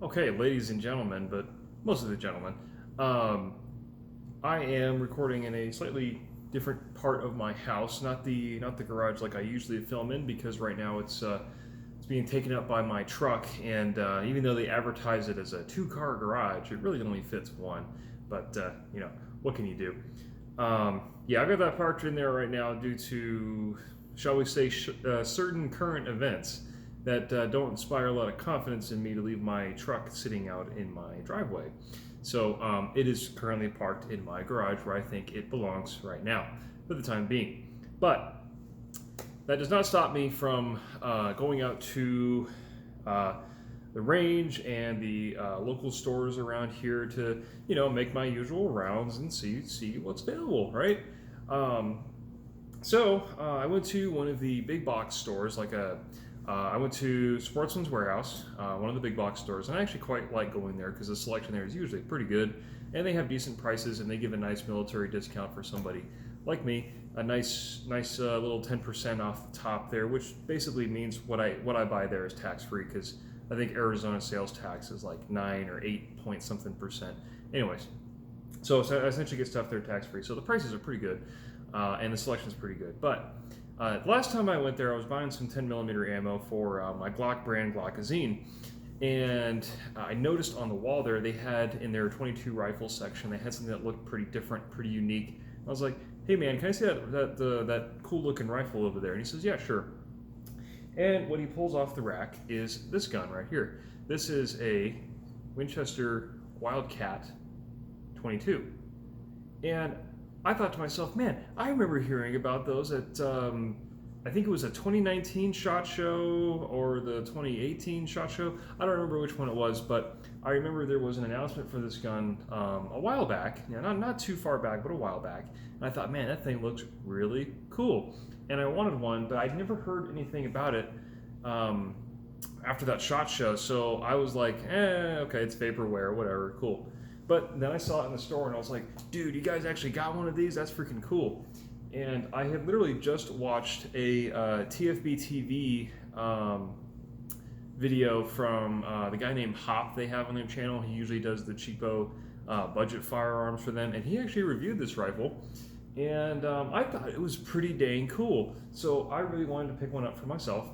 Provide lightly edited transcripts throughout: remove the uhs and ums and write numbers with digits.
Okay, ladies and gentlemen, but mostly the gentlemen, um, I am recording in a slightly different part of my house, not the garage like I usually film in, because right now it's being taken up by my truck, and even though they advertise it as a two-car garage, it really only fits one. But what can you do? Yeah, I got that parked in there right now due to, shall we say, certain current events that don't inspire a lot of confidence in me to leave my truck sitting out in my driveway. So it is currently parked in my garage where I think it belongs right now, for the time being. But that does not stop me from going out to the range and the local stores around here to, make my usual rounds and see what's available, right? So I went to one of the big box stores, I went to Sportsman's Warehouse, one of the big box stores, and I actually quite like going there because the selection there is usually pretty good, and they have decent prices, and they give a nice military discount for somebody like me, a nice little 10% off the top there, which basically means what I buy there is tax free, because I think Arizona sales tax is like 9 or 8 point something percent. Anyways, so I essentially get stuff there tax free, so the prices are pretty good, and the selection is pretty good, but. Last time I went there, I was buying some 10mm ammo for my Glock brand Glockazine, and I noticed on the wall there they had in their 22 rifle section, they had something that looked pretty different, pretty unique. I was like, "Hey man, can I see that cool looking rifle over there?" And he says, "Yeah, sure." And what he pulls off the rack is this gun right here. This is a Winchester Wildcat 22, and I thought to myself, man, I remember hearing about those at, I think it was a 2019 SHOT Show or the 2018 SHOT Show. I don't remember which one it was, but I remember there was an announcement for this gun a while back, not too far back, but a while back. And I thought, man, that thing looks really cool. And I wanted one, but I'd never heard anything about it after that SHOT Show. So I was like, okay, it's vaporware, whatever, cool. But then I saw it in the store and I was like, dude, you guys actually got one of these? That's freaking cool. And I had literally just watched a TFB TV video from the guy named Hop they have on their channel. He usually does the cheapo budget firearms for them. And he actually reviewed this rifle. And I thought it was pretty dang cool. So I really wanted to pick one up for myself.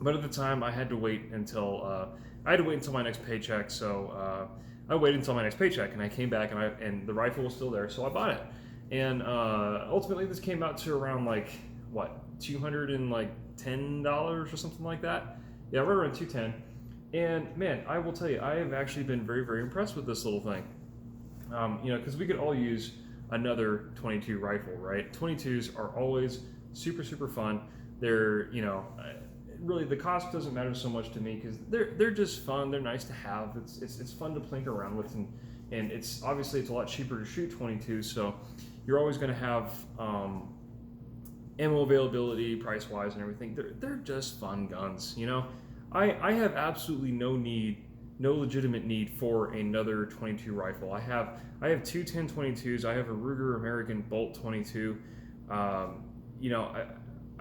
But at the time, I had to wait until my next paycheck. So I waited until my next paycheck, and I came back, and the rifle was still there, so I bought it. And ultimately, this came out to around $210 or something like that. Yeah, right around 210. And man, I will tell you, I have actually been very, very impressed with this little thing. Because we could all use another 22 rifle, right? 22s are always super, super fun. They're, really the cost doesn't matter so much to me, because they're just fun. They're nice to have. It's fun to plink around with, and it's obviously it's a lot cheaper to shoot 22, so you're always going to have ammo availability price wise and everything. They're just fun guns. I have absolutely no legitimate need for another 22 rifle. I have two 10-22s. I have a Ruger American Bolt 22.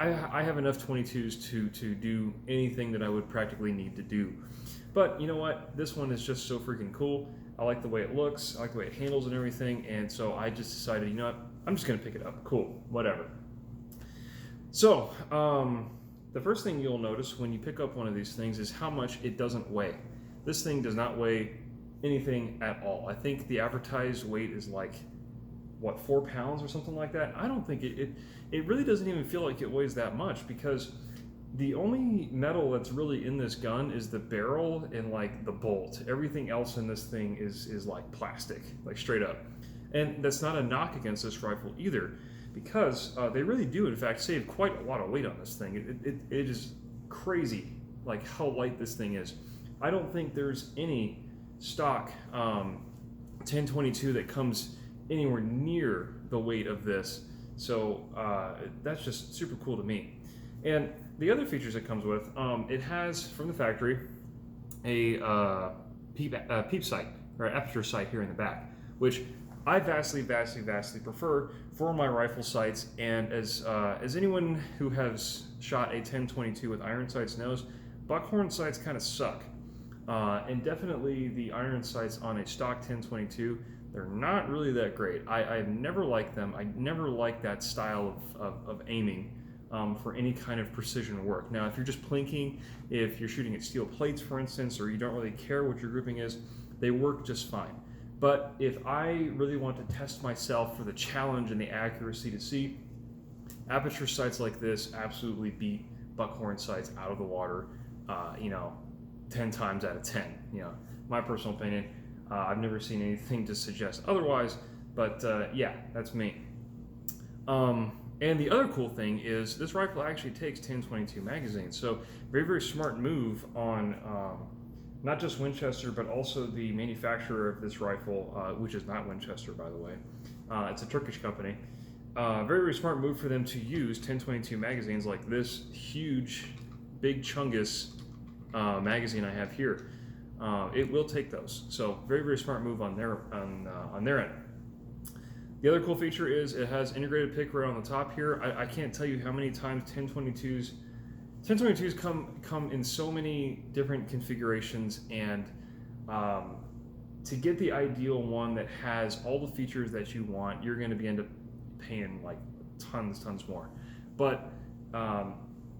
I have enough 22s to do anything that I would practically need to do. But you know what? This one is just so freaking cool. I like the way it looks. I like the way it handles and everything. And so I just decided, I'm just going to pick it up. Cool. Whatever. So the first thing you'll notice when you pick up one of these things is how much it doesn't weigh. This thing does not weigh anything at all. I think the advertised weight is 4 pounds or something like that. I don't think it really doesn't even feel like it weighs that much, because the only metal that's really in this gun is the barrel and the bolt. Everything else in this thing is like plastic, straight up. And that's not a knock against this rifle either, because they really do in fact save quite a lot of weight on this thing. It is crazy how light this thing is. I don't think there's any stock 10-22 that comes anywhere near the weight of this, so that's just super cool to me. And the other features it comes with, it has from the factory a peep sight, or aperture sight here in the back, which I vastly prefer for my rifle sights. And as anyone who has shot a 10-22 with iron sights knows, buckhorn sights kind of suck. And definitely the iron sights on a stock 1022, they're not really that great. I've never liked them. I never liked that style of aiming for any kind of precision work. Now, if you're just plinking, if you're shooting at steel plates, for instance, or you don't really care what your grouping is, they work just fine. But if I really want to test myself for the challenge and the accuracy to see, aperture sights like this absolutely beat buckhorn sights out of the water, 10 times out of 10. My personal opinion. I've never seen anything to suggest otherwise, but yeah, that's me. And the other cool thing is this rifle actually takes 1022 magazines, so very, very smart move on not just Winchester, but also the manufacturer of this rifle, which is not Winchester, by the way. It's a Turkish company. Very, very smart move for them to use 1022 magazines like this huge, big Chungus magazine I have here. It will take those, so very, very smart move on their end. The other cool feature is it has integrated pick right on the top here. I can't tell you how many times 1022s come in so many different configurations, and to get the ideal one that has all the features that you want, you're going to end up paying like tons more. But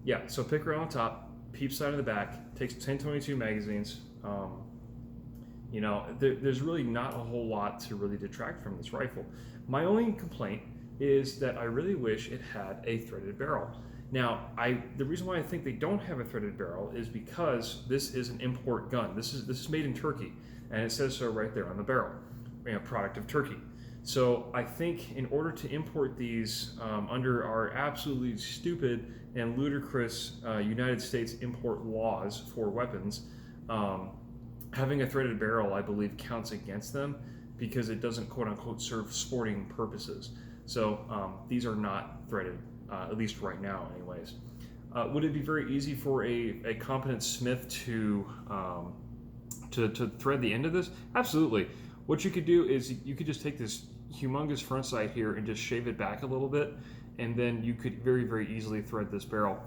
yeah, so pick right on the top, peep side on the back, takes 1022 magazines. There's really not a whole lot to really detract from this rifle. My only complaint is that I really wish it had a threaded barrel. Now, the reason why I think they don't have a threaded barrel is because this is an import gun. This is made in Turkey, and it says so right there on the barrel, product of Turkey. So I think in order to import these under our absolutely stupid and ludicrous United States import laws for weapons, having a threaded barrel, I believe, counts against them because it doesn't quote-unquote serve sporting purposes. So these are not threaded, at least right now anyways. Would it be very easy for a competent smith to thread the end of this? Absolutely. What you could do is you could just take this humongous front sight here and just shave it back a little bit, and then you could very, very easily thread this barrel,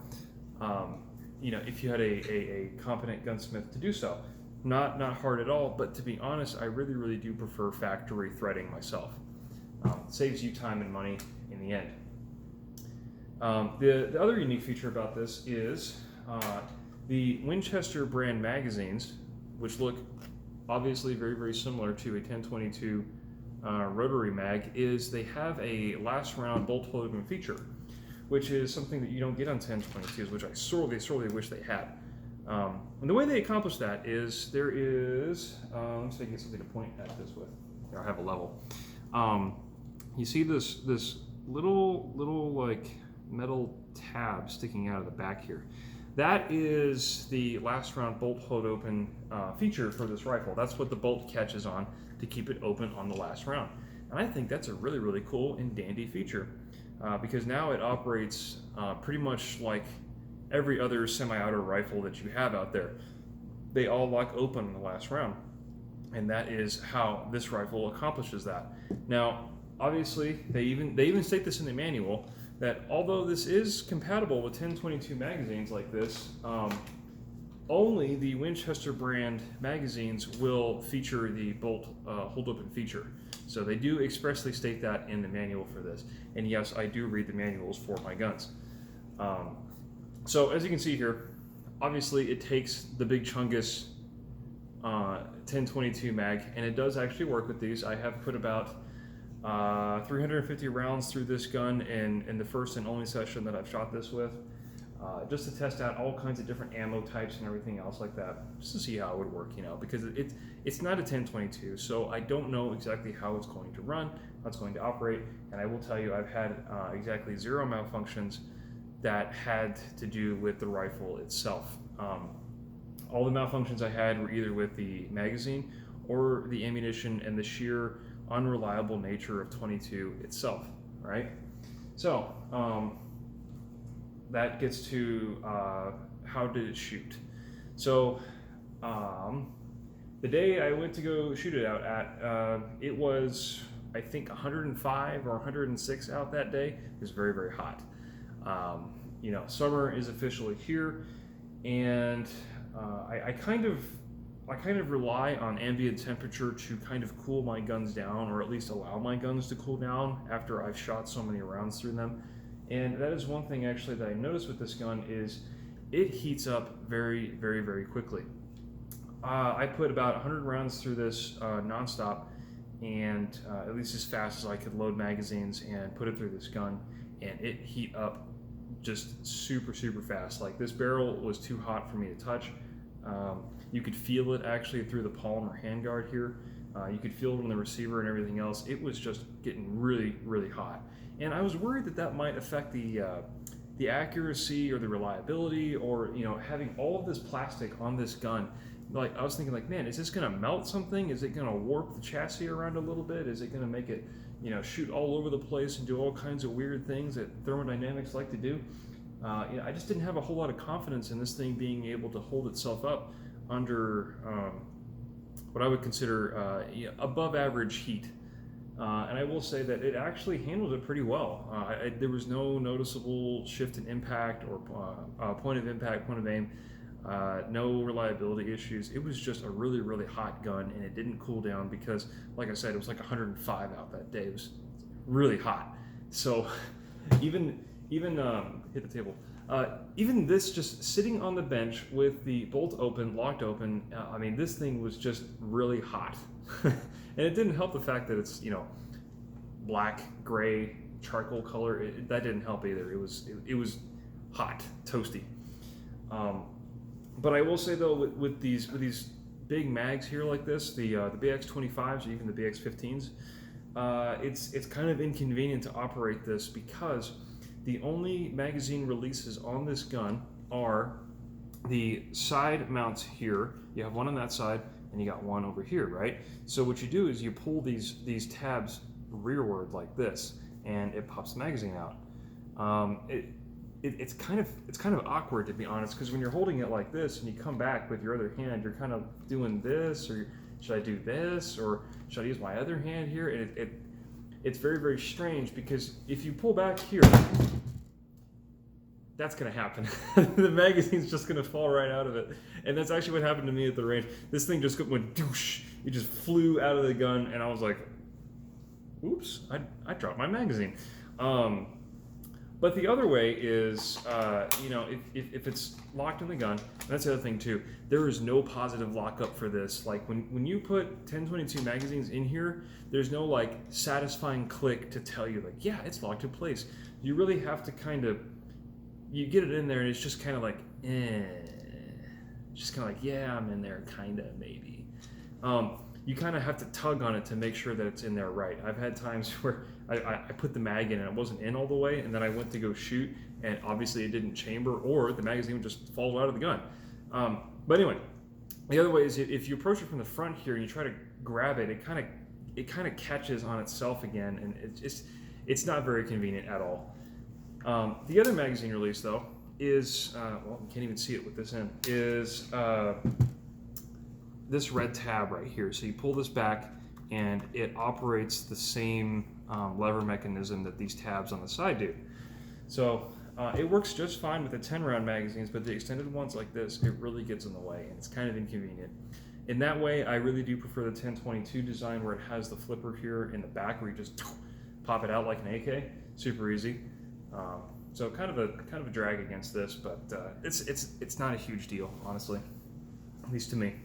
if you had a competent gunsmith to do so. Not hard at all, but to be honest, I really, really do prefer factory threading myself. Saves you time and money in the end. The other unique feature about this is the Winchester brand magazines, which look obviously very, very similar to a 1022 rotary mag, is they have a last round bolt hole open feature, which is something that you don't get on 1022s, which I sorely wish they had. And the way they accomplish that is there is, let's see if I can get something to point at this with. Here, I have a level. You see this little like metal tab sticking out of the back here. That is the last round bolt hold open feature for this rifle. That's what the bolt catches on to keep it open on the last round. And I think that's a really, really cool and dandy feature because now it operates pretty much like every other semi-auto rifle that you have out there. They all lock open in the last round, and that is how this rifle accomplishes that. Now, obviously, they even state this in the manual that although this is compatible with 1022 magazines like this, only the Winchester brand magazines will feature the bolt hold open feature. So they do expressly state that in the manual for this. And yes, I do read the manuals for my guns. So as you can see here, obviously it takes the big Chungus 1022 mag, and it does actually work with these. I have put about 350 rounds through this gun in the first and only session that I've shot this with, just to test out all kinds of different ammo types and everything else like that, just to see how it would work, because it's not a 1022, so I don't know exactly how it's going to run, how it's going to operate, and I will tell you I've had exactly 0 malfunctions that had to do with the rifle itself. All the malfunctions I had were either with the magazine or the ammunition and the sheer unreliable nature of 22 itself, right? So that gets to how did it shoot. So the day I went to go shoot it out at, it was I think 105 or 106 out that day. It was very, very hot. Summer is officially here, and I I kind of rely on ambient temperature to kind of cool my guns down, or at least allow my guns to cool down after I've shot so many rounds through them. And that is one thing actually that I noticed with this gun is it heats up very, very, very quickly. I put about 100 rounds through this nonstop, and at least as fast as I could load magazines and put it through this gun, and it heat up just super, super fast. Like, this barrel was too hot for me to touch. You could feel it actually through the polymer handguard here. You could feel it on the receiver and everything else. It was just getting really, really hot. And I was worried that that might affect the accuracy or the reliability, or, you know, having all of this plastic on this gun. Like, I was thinking, like, man, is this gonna melt something? Is it gonna warp the chassis around a little bit? Is it gonna make it, you know, shoot all over the place and do all kinds of weird things that thermodynamics like to do? You know, I just didn't have a whole lot of confidence in this thing being able to hold itself up under what I would consider above average heat. And I will say that it actually handled it pretty well. There was no noticeable shift in impact or point of impact, point of aim. No reliability issues. It was just a really, really hot gun, and it didn't cool down because, like I said, it was like 105 out that day. It was really hot. So even hit the table. Even this, just sitting on the bench with the bolt open, locked open, I mean, this thing was just really hot. And it didn't help the fact that it's, you know, black, gray, charcoal color. That didn't help either. It was hot, toasty. But I will say though, with these big mags here like this, the BX25s or even the BX15s, it's kind of inconvenient to operate this because the only magazine releases on this gun are the side mounts here. You have one on that side, and you got one over here, right? So what you do is you pull these tabs rearward like this, and it pops the magazine out. It's kind of awkward, to be honest, because when you're holding it like this and you come back with your other hand, you're kind of doing this, or should I do this, or should I use my other hand here? And it's very, very strange, because if you pull back here, that's going to happen. The magazine's just going to fall right out of it. And that's actually what happened to me at the range. This thing just went doosh. It just flew out of the gun, and I was like, oops, I dropped my magazine. But the other way is, you know, if it's locked in the gun, and that's the other thing too, there is no positive lockup for this. Like, when you put 1022 magazines in here, there's no like satisfying click to tell you like, yeah, it's locked in place. You really have to kind of, you get it in there and it's just kind of like, just kind of like, yeah, I'm in there, kind of, maybe. You kind of have to tug on it to make sure that it's in there right. I've had times where I put the mag in and it wasn't in all the way, and then I went to go shoot, and obviously it didn't chamber, or the magazine would just fall out of the gun. But anyway, the other way is if you approach it from the front here and you try to grab it, it kind of catches on itself again, and it's not very convenient at all. The other magazine release though is, well, you can't even see it with this end, is this red tab right here. So you pull this back and it operates the same lever mechanism that these tabs on the side do. So it works just fine with the 10-round magazines, but the extended ones like this, it really gets in the way, and it's kind of inconvenient. In that way, I really do prefer the 1022 design, where it has the flipper here in the back where you just pop it out like an AK. Super easy. So kind of a drag against this, but it's not a huge deal, honestly, at least to me.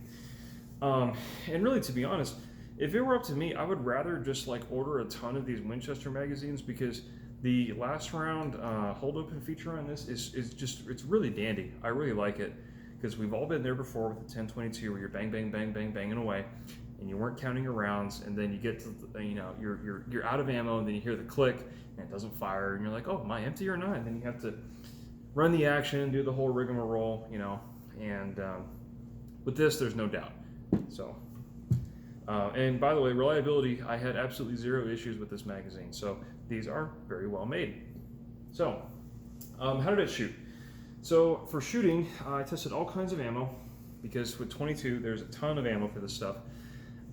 And really, to be honest, if it were up to me, I would rather just like order a ton of these Winchester magazines, because the last round hold open feature on this is just, it's really dandy. I really like it, because we've all been there before with the 1022 where you're bang, bang, bang, bang, banging away, and you weren't counting your rounds, and then you get to, you know, you're out of ammo, and then you hear the click and it doesn't fire, and you're like, oh, am I empty or not? And then you have to run the action, do the whole rigmarole, you know. And with this, there's no doubt. So, and by the way, reliability, I had absolutely zero issues with this magazine. So these are very well made. So, how did it shoot? So for shooting, I tested all kinds of ammo, because with 22, there's a ton of ammo for this stuff.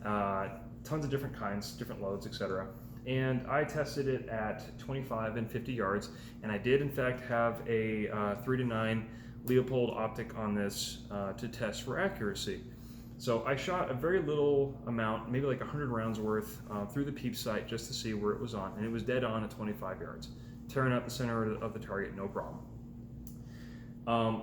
Tons of different kinds, different loads, etc. And I tested it at 25 and 50 yards, and I did in fact have a 3-9 Leopold optic on this to test for accuracy. So I shot a very little amount, maybe like 100 rounds worth, through the peep sight just to see where it was on, and it was dead on at 25 yards, tearing out the center of the target, no problem.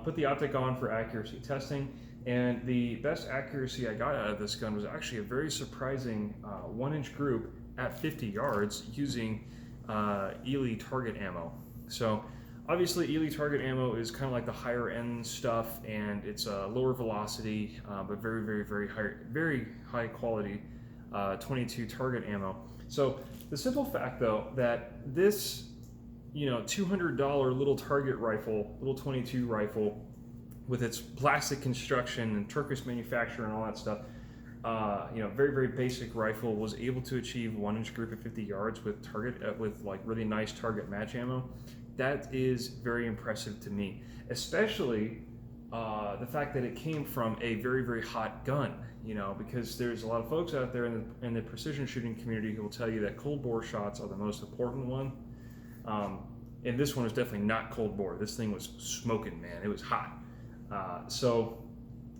Put the optic on for accuracy testing, and the best accuracy I got out of this gun was actually a very surprising 1-inch group at 50 yards using Eley target ammo. So obviously Eley target ammo is kind of like the higher end stuff, and it's a lower velocity, but very high quality 22 target ammo. So the simple fact though that this $200 little target rifle, little 22 rifle with its plastic construction and Turkish manufacturer and all that stuff, very basic rifle, was able to achieve 1-inch group at 50 yards with like really nice target match ammo. That is very impressive to me, especially the fact that it came from a very hot gun. Because there's a lot of folks out there in the precision shooting community who will tell you that cold bore shots are the most important one. And this one was definitely not cold bore. This thing was smoking, man. It was hot. So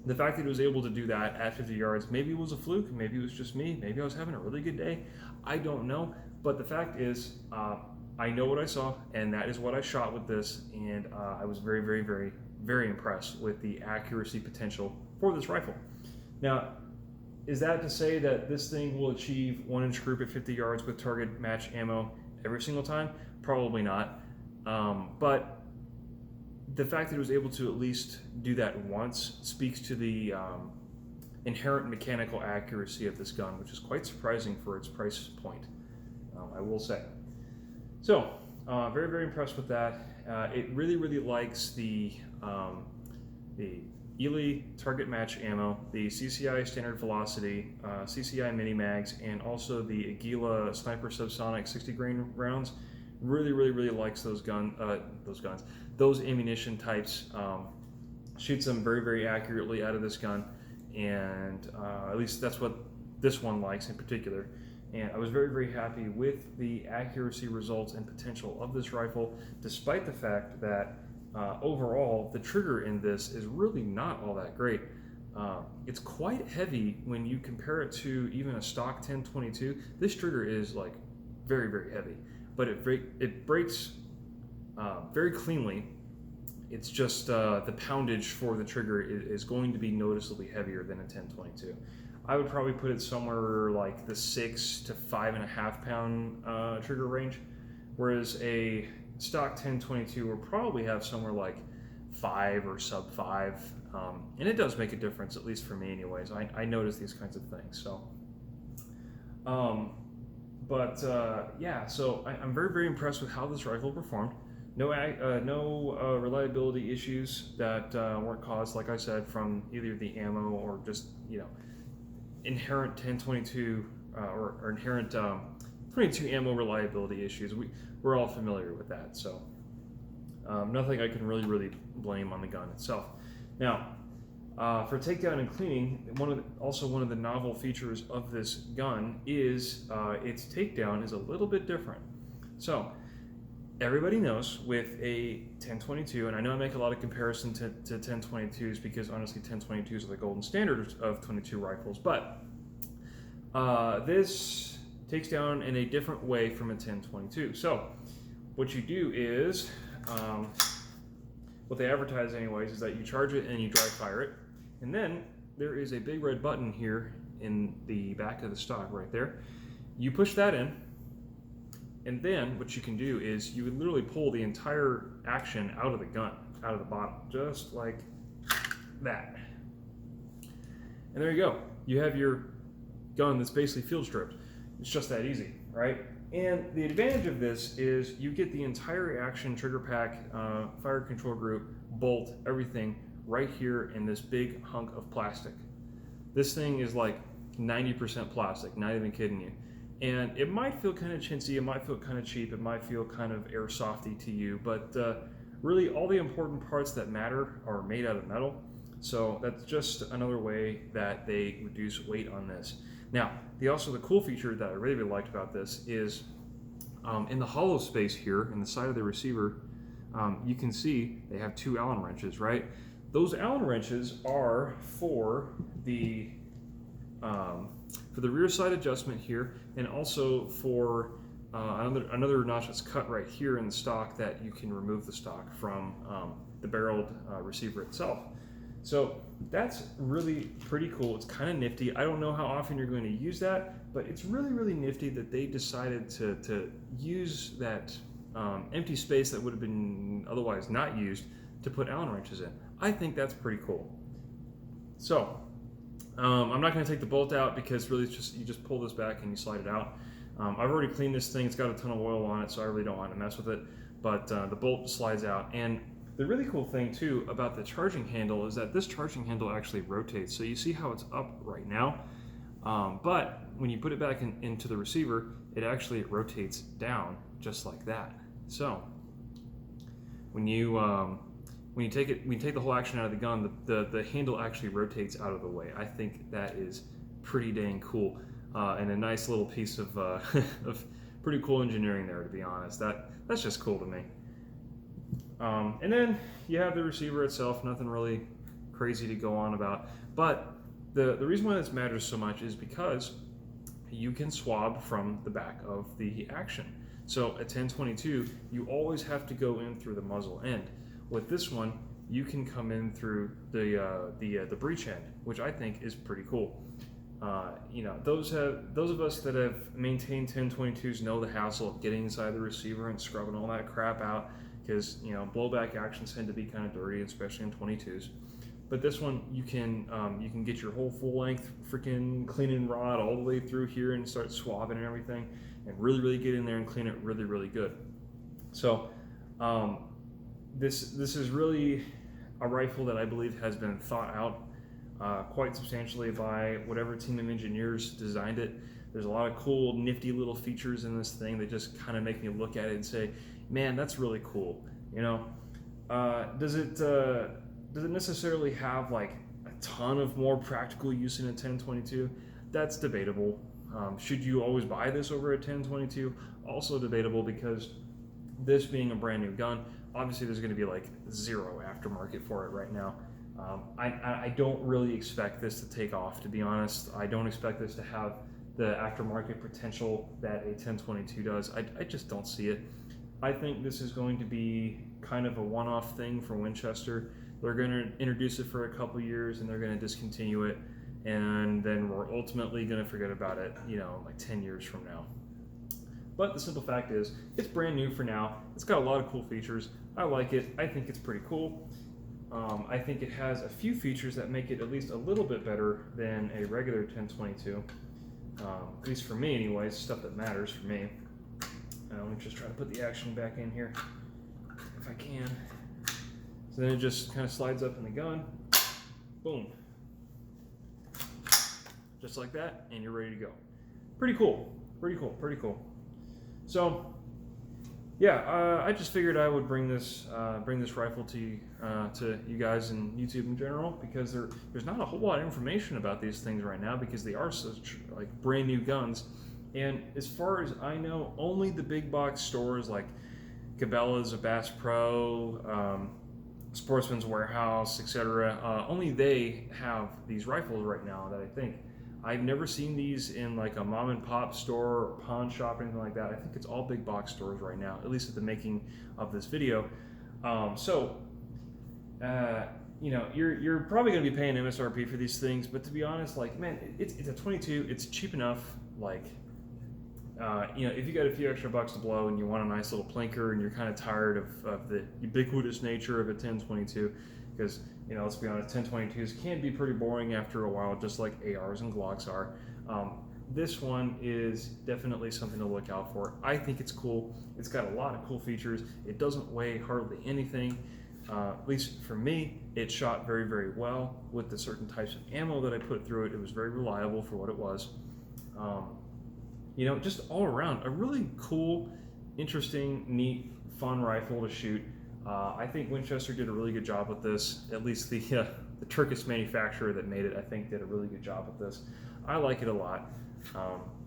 the fact that it was able to do that at 50 yards, maybe it was a fluke, maybe it was just me, maybe I was having a really good day. I don't know. But the fact is, I know what I saw, and that is what I shot with this. And I was very impressed with the accuracy potential for this rifle. Now, is that to say that this thing will achieve 1-inch group at 50 yards with target match ammo every single time? Probably not. But the fact that it was able to at least do that once speaks to the inherent mechanical accuracy of this gun, which is quite surprising for its price point, I will say. So, very impressed with that. It really likes the Eley target match ammo, the CCI standard velocity, CCI mini mags, and also the Aguila sniper subsonic 60 grain rounds. Really likes those ammunition types. Shoots them very accurately out of this gun, and at least that's what this one likes in particular. And I was very happy with the accuracy results and potential of this rifle, despite the fact that overall the trigger in this is really not all that great. It's quite heavy when you compare it to even a stock 10-22. This trigger is like very heavy, but it breaks very cleanly. It's just the poundage for the trigger is going to be noticeably heavier than a 10-22. I would probably put it somewhere like the 6 to 5.5 pound trigger range, whereas a stock 10-22 will probably have somewhere like 5 or sub 5, and it does make a difference, at least for me anyways. I notice these kinds of things. So yeah, so I'm very impressed with how this rifle performed. No reliability issues that weren't caused, like I said, from either the ammo or just inherent 10-22 or inherent 22 ammo reliability issues. We're all familiar with that, so nothing I can really blame on the gun itself. Now, for takedown and cleaning, one of the novel features of this gun is its takedown is a little bit different. So everybody knows with a 10-22, and I know I make a lot of comparison to 10-22s because honestly 10-22s are the golden standard of 22 rifles, but this takes down in a different way from a 10-22. So what you do is, what they advertise anyways, is that you charge it and you dry fire it, and then there is a big red button here in the back of the stock right there. You push that in, and then what you can do is you would literally pull the entire action out of the gun, out of the bottom, just like that. And there you go. You have your gun that's basically field stripped. It's just that easy, right? And the advantage of this is you get the entire action, trigger pack, fire control group, bolt, everything right here in this big hunk of plastic. This thing is like 90% plastic, not even kidding you. And it might feel kind of chintzy, it might feel kind of cheap, it might feel kind of airsofty to you, but really all the important parts that matter are made out of metal. So that's just another way that they reduce weight on this. Now, the cool feature that I really liked about this is in the hollow space here, in the side of the receiver, you can see they have 2 Allen wrenches, right? Those Allen wrenches are for the for the rear side adjustment here, and also for another notch that's cut right here in the stock that you can remove the stock from the barreled receiver itself. So that's really pretty cool. It's kind of nifty. I don't know how often you're going to use that, but it's really, really nifty that they decided to use that empty space that would have been otherwise not used to put Allen wrenches in. I think that's pretty cool. So I'm not going to take the bolt out because really it's just, you just pull this back and you slide it out. I've already cleaned this thing. It's got a ton of oil on it, so I really don't want to mess with it. But the bolt slides out. And the really cool thing too about the charging handle is that this charging handle actually rotates. So you see how it's up right now, but when you put it back into the receiver, it actually rotates down just like that. So when you take the whole action out of the gun, the handle actually rotates out of the way. I think that is pretty dang cool, and a nice little piece of of pretty cool engineering there, to be honest. That's just cool to me. And then you have the receiver itself, nothing really crazy to go on about. But the reason why this matters so much is because you can swab from the back of the action. So at 1022, you always have to go in through the muzzle end. With this one, you can come in through the breech end, which I think is pretty cool. You know, those of us that have maintained 1022s know the hassle of getting inside the receiver and scrubbing all that crap out, because you know blowback actions tend to be kind of dirty, especially in 22s. But this one, you can get your whole full length freaking cleaning rod all the way through here and start swabbing and everything, and really get in there and clean it really good. So this is really a rifle that I believe has been thought out quite substantially by whatever team of engineers designed it. There's a lot of cool, nifty little features in this thing that just kind of make me look at it and say, man, that's really cool. You know, does it necessarily have like a ton of more practical use in a 1022? That's debatable. Should you always buy this over a 1022? Also debatable, because this being a brand new gun, obviously there's going to be like zero aftermarket for it right now. I don't really expect this to take off, to be honest. I don't expect this to have the aftermarket potential that a 1022 does. I just don't see it. I think this is going to be kind of a one-off thing for Winchester. They're going to introduce it for a couple years and they're going to discontinue it, and then we're ultimately going to forget about it, you know, like 10 years from now. But the simple fact is, it's brand new for now. It's got a lot of cool features. I like it. I think it's pretty cool. I think it has a few features that make it at least a little bit better than a regular 1022. At least for me anyways, stuff that matters for me. Let me just try to put the action back in here, if I can. So then it just kind of slides up in the gun. Boom. Just like that, and you're ready to go. Pretty cool. Pretty cool. So, yeah, I just figured I would bring this rifle to you guys and YouTube in general, because there's not a whole lot of information about these things right now, because they are such like brand new guns. And as far as I know, only the big box stores like Cabela's, Bass Pro, Sportsman's Warehouse, etc., only they have these rifles right now that I think. I've never seen these in like a mom and pop store or pawn shop or anything like that. I think it's all big box stores right now, at least at the making of this video. You know, you're probably going to be paying MSRP for these things, but to be honest, like, man, it's a 22. It's cheap enough. Like, you know, if you got a few extra bucks to blow and you want a nice little plinker and you're kind of tired of the ubiquitous nature of a 1022, because, you know, let's be honest, 1022s can be pretty boring after a while, just like ARs and Glocks are. This one is definitely something to look out for. I think it's cool. It's got a lot of cool features. It doesn't weigh hardly anything. At least for me, it shot very well with the certain types of ammo that I put through it. It was very reliable for what it was. You know, just all around, a really cool, interesting, neat, fun rifle to shoot. I think Winchester did a really good job with this. At least the Turkish manufacturer that made it, I think, did a really good job with this. I like it a lot.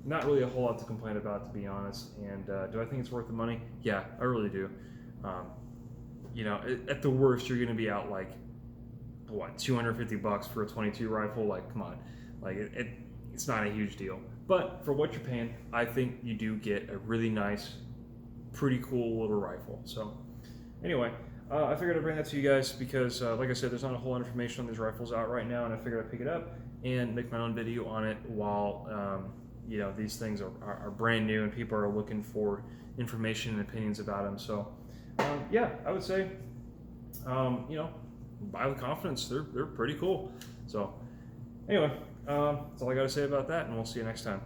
Not really a whole lot to complain about, to be honest. And do I think it's worth the money? Yeah, I really do. You know, at the worst, you're going to be out like, what, $250 for a 22 rifle? Like, come on. Like, it's not a huge deal. But for what you're paying, I think you do get a really nice, pretty cool little rifle. So anyway, I figured I'd bring that to you guys because, like I said, there's not a whole lot of information on these rifles out right now, and I figured I'd pick it up and make my own video on it while you know, these things are brand new and people are looking for information and opinions about them. So yeah, I would say you know, buy with confidence. They're pretty cool. So anyway, that's all I got to say about that, and we'll see you next time.